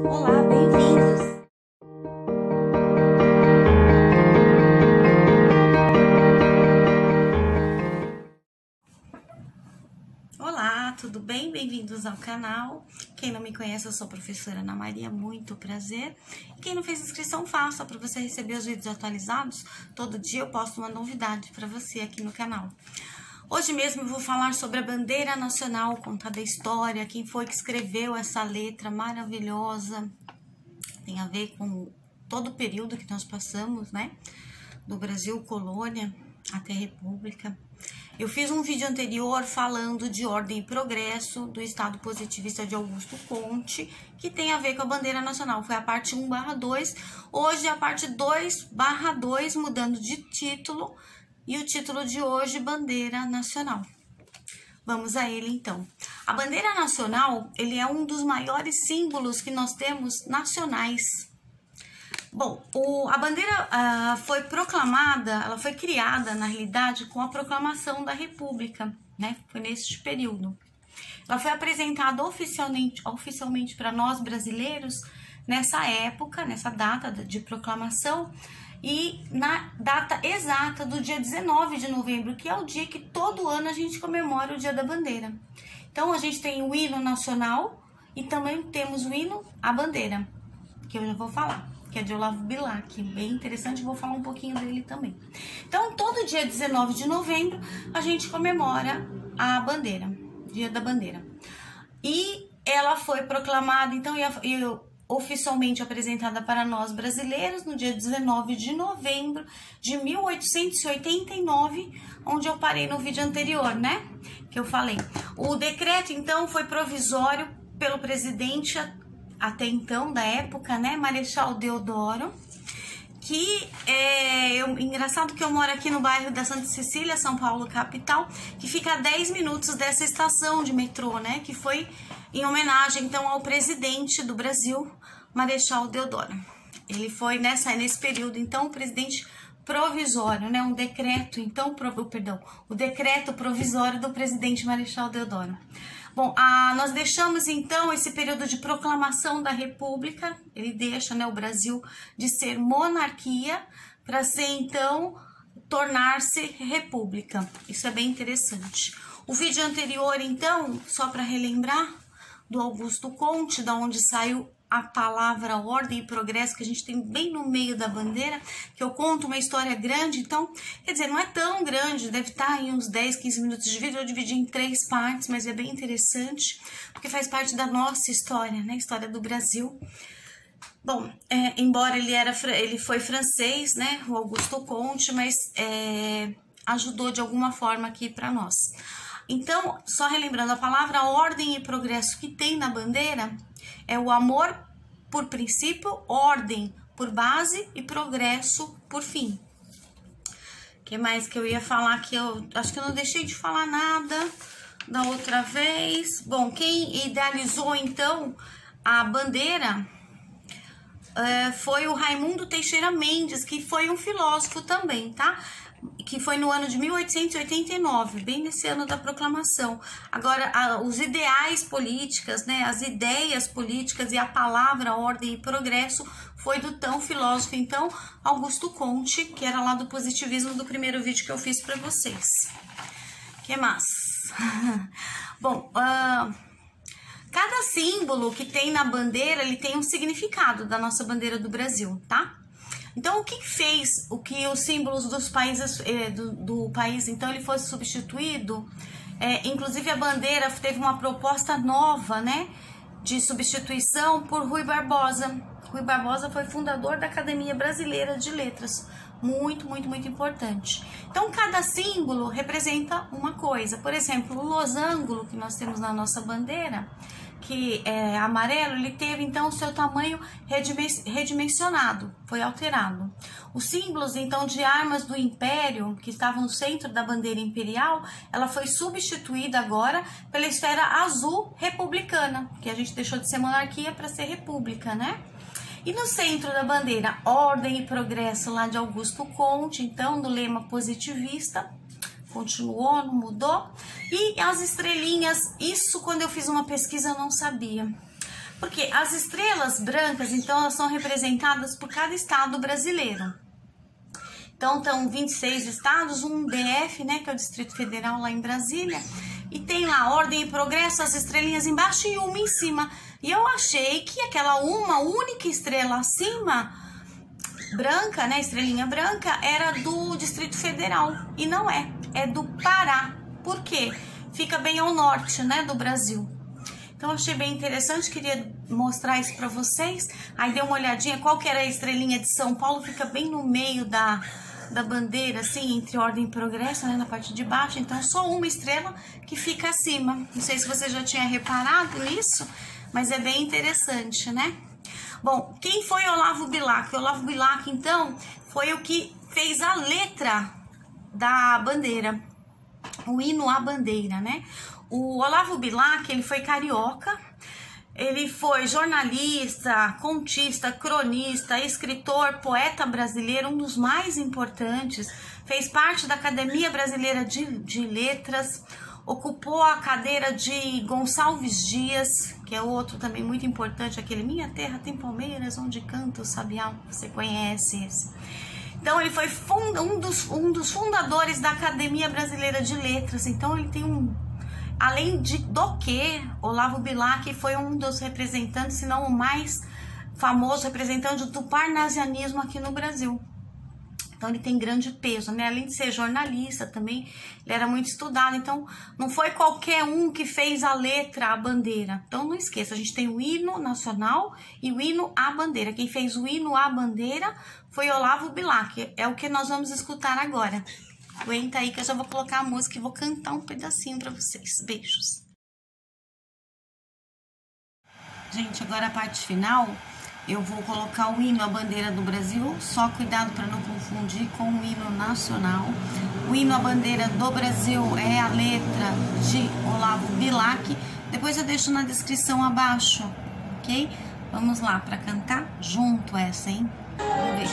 Olá, bem-vindos! Olá, tudo bem? Bem-vindos ao canal. Quem não me conhece, eu sou a professora Ana Maria, muito prazer. Quem não fez inscrição, faça para você receber os vídeos atualizados. Todo dia eu posto uma novidade para você aqui no canal. Hoje mesmo eu vou falar sobre a bandeira nacional, contar da história, quem foi que escreveu essa letra maravilhosa. Tem a ver com todo o período que nós passamos, né? Do Brasil colônia até República. Eu fiz um vídeo anterior falando de ordem e progresso do Estado positivista de Augusto Conte, que tem a ver com a bandeira nacional. Foi a parte 1/2, hoje é a parte 2/2, mudando de título, e o título de hoje, Bandeira Nacional. Vamos a ele então. A bandeira nacional, ele é um dos maiores símbolos que nós temos nacionais. Bom, a bandeira foi proclamada, ela foi criada, na realidade, com a proclamação da República, né? Foi neste período. Ela foi apresentada oficialmente para nós brasileiros nessa época, nessa data de proclamação, e na data exata do dia 19 de novembro, que é o dia que todo ano a gente comemora o Dia da Bandeira. Então, a gente tem o hino nacional e também temos o hino à bandeira, que eu já vou falar, que é de Olavo Bilac, bem interessante, vou falar um pouquinho dele também. Então, todo dia 19 de novembro, a gente comemora a bandeira, Dia da Bandeira. E ela foi proclamada, então, oficialmente apresentada para nós brasileiros no dia 19 de novembro de 1889, onde eu parei no vídeo anterior, né? Que eu falei. O decreto, então, foi provisório pelo presidente até então, da época, né, Marechal Deodoro, que engraçado que eu moro aqui no bairro da Santa Cecília, São Paulo, capital, que fica a 10 minutos dessa estação de metrô, né, que foi em homenagem, então, ao presidente do Brasil, Marechal Deodoro. Ele foi nesse período, então, o presidente provisório, né, um decreto, então, o decreto provisório do presidente Marechal Deodoro. Bom, nós deixamos então esse período de proclamação da República, ele deixa, né, o Brasil de ser monarquia para ser então tornar-se república. Isso é bem interessante. O vídeo anterior, então, só para relembrar, do Augusto Conte, da onde saiu a palavra ordem e progresso, que a gente tem bem no meio da bandeira, que eu conto uma história grande, então, quer dizer, não é tão grande, deve estar em uns 10, 15 minutos de vídeo, eu dividi em 3 partes, mas é bem interessante, porque faz parte da nossa história, né, história do Brasil. Bom, embora ele foi francês, né, o Augusto Conte, mas ajudou de alguma forma aqui para nós. Então, só relembrando, a palavra ordem e progresso que tem na bandeira é o amor por princípio, ordem por base e progresso por fim. O que mais que eu ia falar aqui? Eu acho que eu não deixei de falar nada da outra vez. Bom, quem idealizou então a bandeira foi o Raimundo Teixeira Mendes, que foi um filósofo também, tá? Que foi no ano de 1889, bem nesse ano da proclamação. Agora, os ideais políticos, né, as ideias políticas e a palavra ordem e progresso foi do tão filósofo, então, Augusto Conte, que era lá do positivismo do primeiro vídeo que eu fiz para vocês. Que mais? Bom, cada símbolo que tem na bandeira, ele tem um significado da nossa bandeira do Brasil, tá? Então, o que fez que os símbolos dos países, do país, então, ele fosse substituído? Inclusive, a bandeira teve uma proposta nova, né, de substituição por Rui Barbosa. Rui Barbosa foi fundador da Academia Brasileira de Letras. Muito, muito, muito importante. Então, cada símbolo representa uma coisa. Por exemplo, o losango que nós temos na nossa bandeira, que é amarelo, ele teve então o seu tamanho redimensionado, foi alterado. Os símbolos então de armas do Império, que estavam no centro da bandeira imperial, ela foi substituída agora pela esfera azul republicana, que a gente deixou de ser monarquia para ser república, né? E no centro da bandeira, ordem e progresso lá de Augusto Conte, então do lema positivista, continuou, não mudou. E as estrelinhas, isso quando eu fiz uma pesquisa eu não sabia. Porque as estrelas brancas, então, elas são representadas por cada estado brasileiro. Então, estão 26 estados, um DF, né, que é o Distrito Federal lá em Brasília, e tem lá Ordem e Progresso, as estrelinhas embaixo e uma em cima. E eu achei que aquela uma única estrela acima, branca, né, estrelinha branca, era do Distrito Federal. E não é, é do Pará. Por quê? Fica bem ao norte, né, do Brasil. Então, eu achei bem interessante, queria mostrar isso pra vocês. Aí, dei uma olhadinha, qual que era a estrelinha de São Paulo, fica bem no meio da bandeira, assim, entre Ordem e Progresso, né, na parte de baixo. Então, só uma estrela que fica acima. Não sei se você já tinha reparado nisso, mas é bem interessante, né? Bom, quem foi Olavo Bilac? Olavo Bilac, então, foi o que fez a letra da bandeira, o hino à bandeira, né? O Olavo Bilac, ele foi carioca, ele foi jornalista, contista, cronista, escritor, poeta brasileiro, um dos mais importantes, fez parte da Academia Brasileira de Letras, ocupou a cadeira de Gonçalves Dias, que é outro também muito importante, aquele Minha Terra Tem Palmeiras, Onde Canta o Sabiá, você conhece esse. Então, ele foi um dos fundadores da Academia Brasileira de Letras. Então, ele tem além do que, Olavo Bilac foi um dos representantes, se não o mais famoso representante do parnasianismo aqui no Brasil. Então, ele tem grande peso, né? Além de ser jornalista também, ele era muito estudado. Então, não foi qualquer um que fez a letra, a bandeira. Então, não esqueça, a gente tem o hino nacional e o hino à bandeira. Quem fez o hino à bandeira foi Olavo Bilac. É o que nós vamos escutar agora. Aguenta aí que eu já vou colocar a música e vou cantar um pedacinho para vocês. Beijos. Gente, agora a parte final, eu vou colocar o hino à bandeira do Brasil, só cuidado para não confundir com o hino nacional. O hino à bandeira do Brasil é a letra de Olavo Bilac. Depois eu deixo na descrição abaixo, ok? Vamos lá para cantar junto essa, hein? Vamos ver.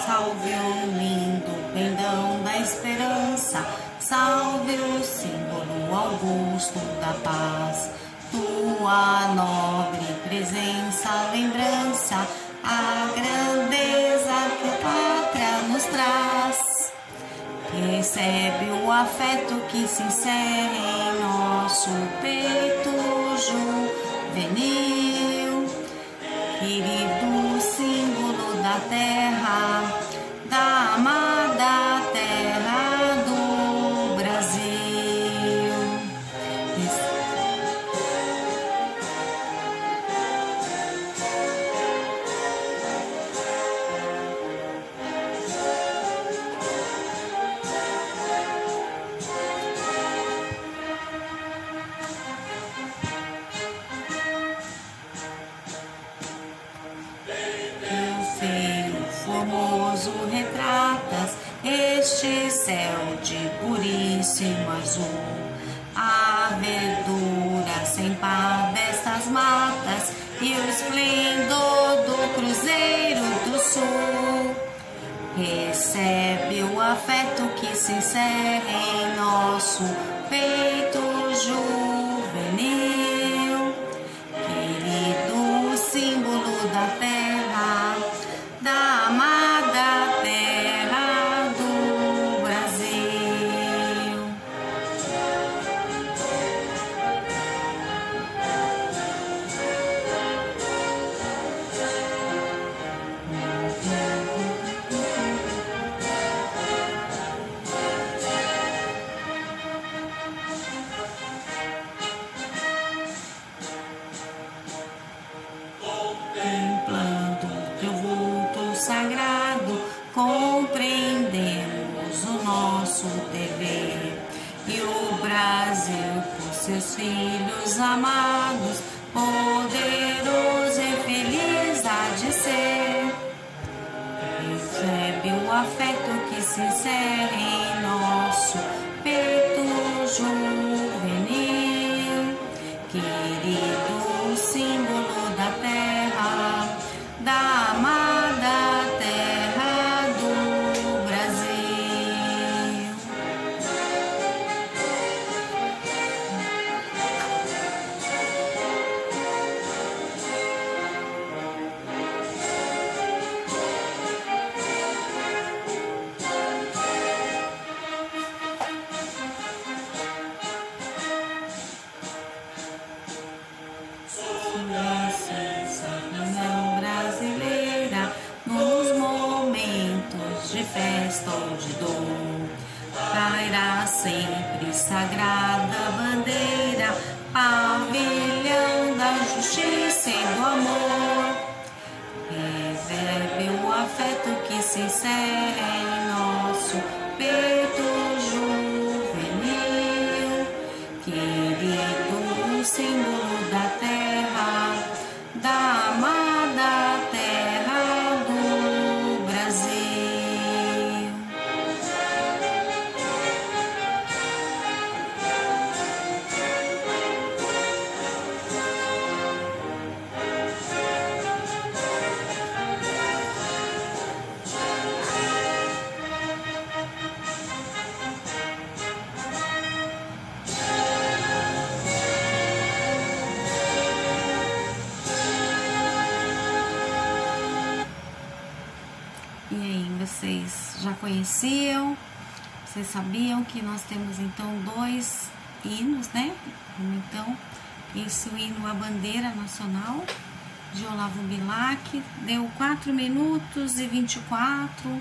Salve o lindo pendão da esperança, salve o símbolo augusto da paz, tua nobre presença, lembrança, a grandeza que a pátria nos traz. Recebe o afeto que se encerra em nosso peito juvenil, querido símbolo da terra, da amada terra do Brasil. Formoso retratas este céu de puríssimo azul, a verdura sem par destas matas e o esplendor do Cruzeiro do Sul. Recebe o afeto que se encerra em nosso peito juvenil, querido símbolo da terra, da amada terra do Brasil. Sagrado, compreendemos o nosso dever e o Brasil por seus filhos amados, poderoso e feliz há de ser. Recebe o afeto que se encerra em nosso peito juvenil, que sagrada bandeira, pavilhão da justiça e do amor, reverbe o afeto que se encerra em nosso peito juvenil, querido símbolo da terra, da amada terra do Brasil. E aí, vocês já conheciam? Vocês sabiam que nós temos então 2 hinos, né? Então, esse é o hino à bandeira nacional de Olavo Bilac, deu 4 minutos e 24,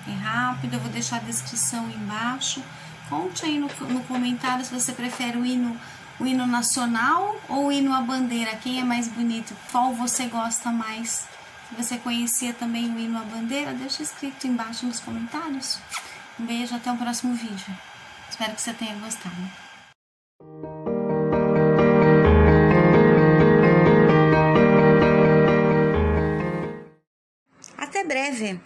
é rápido, eu vou deixar a descrição embaixo. Conte aí no comentário se você prefere o hino nacional ou o hino à bandeira, quem é mais bonito, qual você gosta mais. Se você conhecia também o hino à bandeira, deixa escrito embaixo nos comentários. Um beijo, até o próximo vídeo. Espero que você tenha gostado. Até breve!